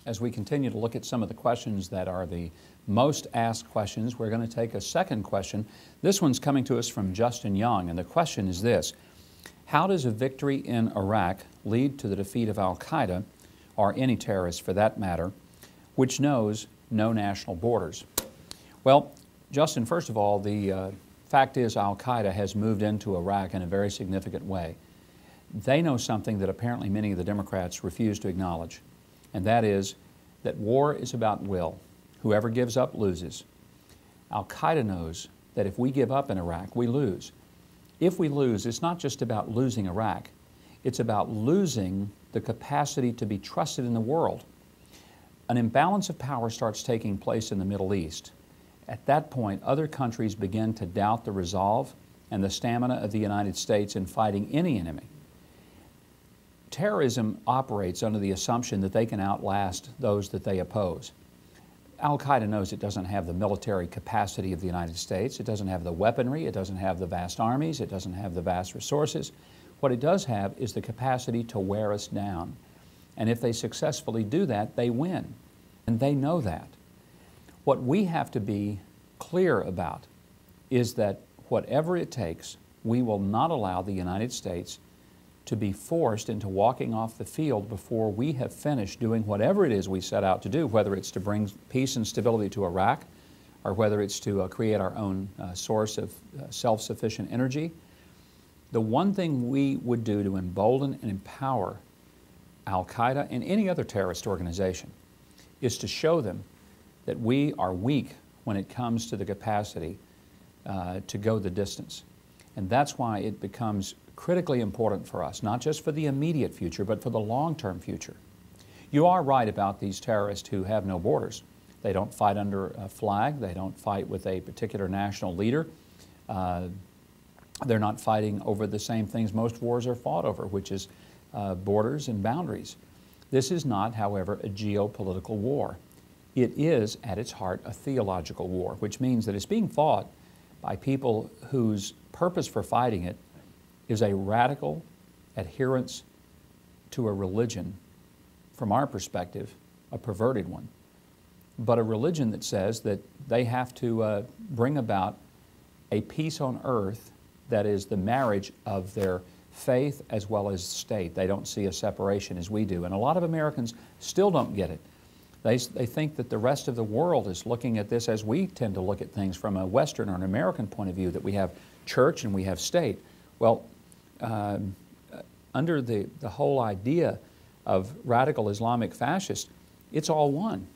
As we continue to look at some of the questions that are the most asked questions, we're going to take a second question. This one's coming to us from Justin Young, and the question is this: how does a victory in Iraq lead to the defeat of al-Qaeda, or any terrorist for that matter, which knows no national borders? Well, Justin, first of all, the fact is al-Qaeda has moved into Iraq in a very significant way. They know something that apparently many of the Democrats refuse to acknowledge, and that is that war is about will. Whoever gives up loses. Al-Qaeda knows that if we give up in Iraq, we lose. If we lose, it's not just about losing Iraq. It's about losing the capacity to be trusted in the world. An imbalance of power starts taking place in the Middle East. At that point, other countries begin to doubt the resolve and the stamina of the United States in fighting any enemy. Terrorism operates under the assumption that they can outlast those that they oppose. Al-Qaeda knows it doesn't have the military capacity of the United States. It doesn't have the weaponry. It doesn't have the vast armies. It doesn't have the vast resources. What it does have is the capacity to wear us down. And if they successfully do that, they win. And they know that. What we have to be clear about is that whatever it takes, we will not allow the United States to be forced into walking off the field before we have finished doing whatever it is we set out to do, whether it's to bring peace and stability to Iraq, or whether it's to create our own source of self-sufficient energy. The one thing we would do to embolden and empower al-Qaeda and any other terrorist organization is to show them that we are weak when it comes to the capacity to go the distance. And that's why it becomes critically important for us, not just for the immediate future, but for the long-term future. You are right about these terrorists who have no borders. They don't fight under a flag. They don't fight with a particular national leader. They're not fighting over the same things most wars are fought over, which is borders and boundaries. This is not, however, a geopolitical war. It is, at its heart, a theological war, which means that it's being fought by people whose purpose for fighting it is a radical adherence to a religion, from our perspective, a perverted one, but a religion that says that they have to bring about a peace on earth that is the marriage of their faith as well as state. They don't see a separation as we do, and a lot of Americans still don't get it. They think that the rest of the world is looking at this as we tend to look at things from a Western or an American point of view, that we have church and we have state. Well, under the whole idea of radical Islamic fascists, it's all one.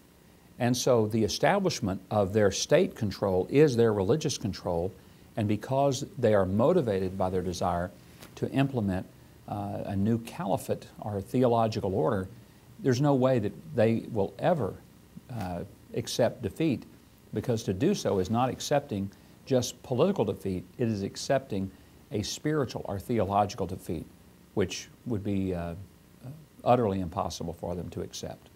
And so the establishment of their state control is their religious control, and because they are motivated by their desire to implement a new caliphate or a theological order, there's no way that they will ever accept defeat, because to do so is not accepting just political defeat, it is accepting a spiritual or theological defeat, which would be utterly impossible for them to accept.